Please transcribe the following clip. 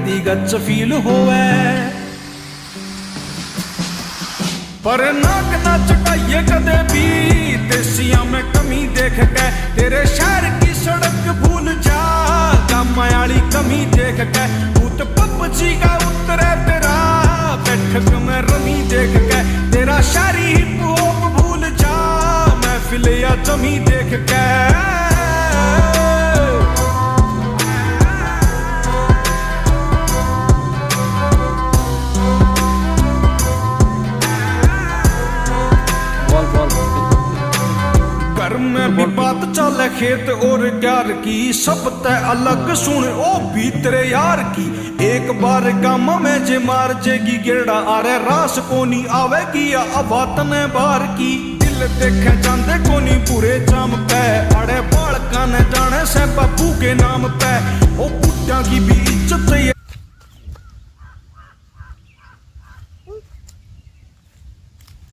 व्यक्तिगत फील होवे। पर नाक ना चटाइए कदे भी देसिया में कमी देख के, तेरे शहर की सड़क भूल जा काम वाली कमी देख के। भूत पबजी का उतरे तेरा बैठक में रमी देख के, तेरा शायरी हिप हॉप भूल जा महफिल या जमी देख के। घर में भी बात चले खेत और प्यार की, सब तय अलग सुन ओ भी तेरे यार की। एक बार गामा में जे मार जेगी गेड़ा आरे रास कोनी आवेगी या अवातने बार की। दिल देखे जांदे कोनी बुरे जाम पे, अड़े बालका ने जाने से बापू के नाम पे। ओ बुड्ढा की भी इज्जत